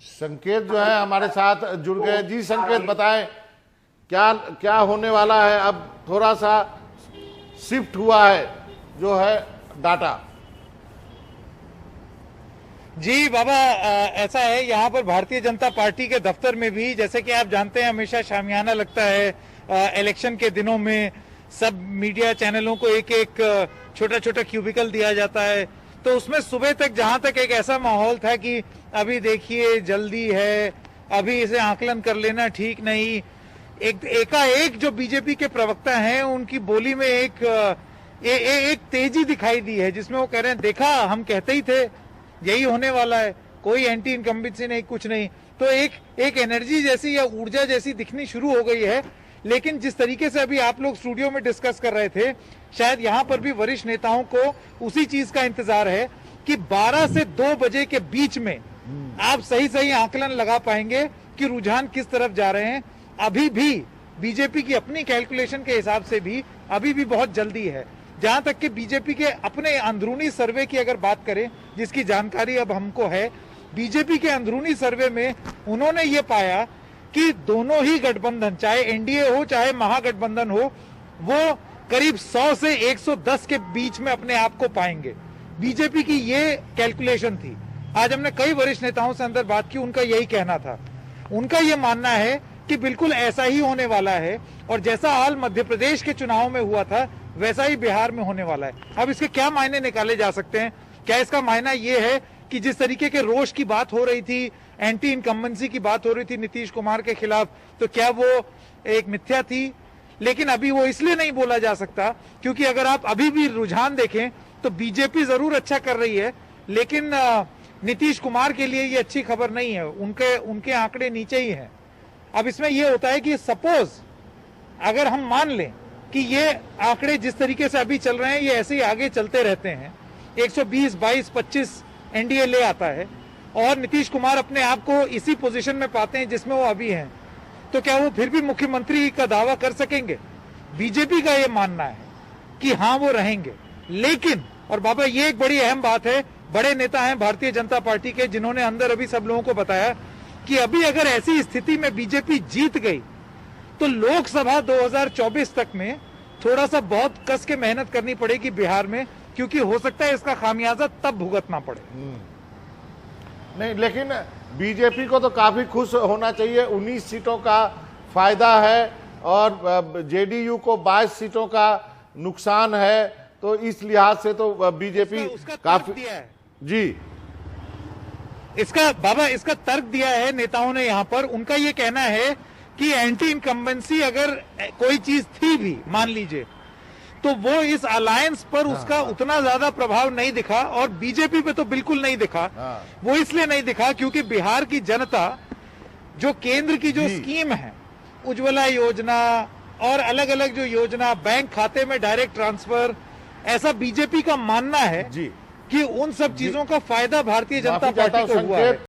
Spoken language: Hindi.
संकेत जो है हमारे साथ जुड़ गए। जी संकेत, बताएं क्या क्या होने वाला है। अब थोड़ा सा शिफ्ट हुआ है जो है डाटा। जी बाबा, ऐसा है, यहाँ पर भारतीय जनता पार्टी के दफ्तर में भी, जैसे कि आप जानते हैं, हमेशा शामियाना लगता है इलेक्शन के दिनों में। सब मीडिया चैनलों को एक एक छोटा छोटा क्यूबिकल दिया जाता है, तो उसमें सुबह तक जहां तक एक ऐसा माहौल था कि अभी देखिए जल्दी है, अभी इसे आकलन कर लेना ठीक नहीं। एकाएक जो बीजेपी के प्रवक्ता हैं उनकी बोली में एक तेजी दिखाई दी है, जिसमें वो कह रहे हैं देखा हम कहते ही थे यही होने वाला है, कोई एंटी इनकम्बेंसी नहीं, कुछ नहीं। तो एक एनर्जी जैसी या ऊर्जा जैसी दिखनी शुरू हो गई है। लेकिन जिस तरीके से अभी आप लोग स्टूडियो में डिस्कस कर रहे थे, शायद यहाँ पर भी वरिष्ठ नेताओं को उसी चीज का इंतजार है कि 12 से 2 बजे के बीच में आप सही आकलन लगा पाएंगे कि रुझान किस तरफ जा रहे हैं। अभी भी बीजेपी की अपनी कैलकुलेशन के हिसाब से भी अभी भी बहुत जल्दी है। जहां तक कि बीजेपी के अपने अंदरूनी सर्वे की अगर बात करें, जिसकी जानकारी अब हमको है, बीजेपी के अंदरूनी सर्वे में उन्होंने ये पाया कि दोनों ही गठबंधन, चाहे एनडीए हो चाहे महागठबंधन हो, वो करीब 100 से 110 के बीच में अपने आप को पाएंगे। बीजेपी की ये कैलकुलेशन थी। आज हमने कई वरिष्ठ नेताओं से अंदर बात की, उनका यही कहना था। उनका ये मानना है कि बिल्कुल ऐसा ही होने वाला है, और जैसा हाल मध्य प्रदेश के चुनाव में हुआ था वैसा ही बिहार में होने वाला है। अब इसके क्या मायने निकाले जा सकते हैं? क्या इसका मायना ये है कि जिस तरीके के रोष की बात हो रही थी, एंटी इनकम्बेंसी की बात हो रही थी नीतीश कुमार के खिलाफ, तो क्या वो एक मिथ्या थी? लेकिन अभी वो इसलिए नहीं बोला जा सकता क्योंकि अगर आप अभी भी रुझान देखें तो बीजेपी जरूर अच्छा कर रही है, लेकिन नीतीश कुमार के लिए ये अच्छी खबर नहीं है। उनके आंकड़े नीचे ही हैं। अब इसमें यह होता है कि सपोज अगर हम मान लें कि ये आंकड़े जिस तरीके से अभी चल रहे हैं ये ऐसे ही आगे चलते रहते हैं, 120, 22, 25 एनडीए ले आता है और नीतीश कुमार अपने आप को इसी पोजीशन में पाते हैं जिसमें वो अभी हैं, तो क्या वो फिर भी मुख्यमंत्री का दावा कर सकेंगे? बीजेपी का ये मानना है कि हाँ वो रहेंगे। लेकिन, और बाबा ये एक बड़ी अहम बात है, बड़े नेता हैं भारतीय जनता पार्टी के जिन्होंने अंदर अभी सब लोगों को बताया कि अभी अगर ऐसी स्थिति में बीजेपी जीत गई तो लोकसभा 2024 तक में थोड़ा सा बहुत कस के मेहनत करनी पड़ेगी बिहार में, क्योंकि हो सकता है इसका खामियाजा तब भुगतना पड़े। नहीं, लेकिन बीजेपी को तो काफी खुश होना चाहिए। 19 सीटों का फायदा है और जेडीयू को 22 सीटों का नुकसान है, तो इस लिहाज से तो बीजेपी काफी दिया है। जी, इसका तर्क दिया है नेताओं ने यहाँ पर। उनका ये कहना है कि एंटी इनकम्बेंसी अगर कोई चीज थी भी, मान लीजिए, तो वो इस अलायंस पर उसका उतना ज्यादा प्रभाव नहीं दिखा, और बीजेपी पे तो बिल्कुल नहीं दिखा। वो इसलिए नहीं दिखा क्योंकि बिहार की जनता जो केंद्र की जो स्कीम है, उज्ज्वला योजना और अलग अलग जो योजना, बैंक खाते में डायरेक्ट ट्रांसफर, ऐसा बीजेपी का मानना है कि उन सब चीजों का फायदा भारतीय जनता पार्टी को हुआ है।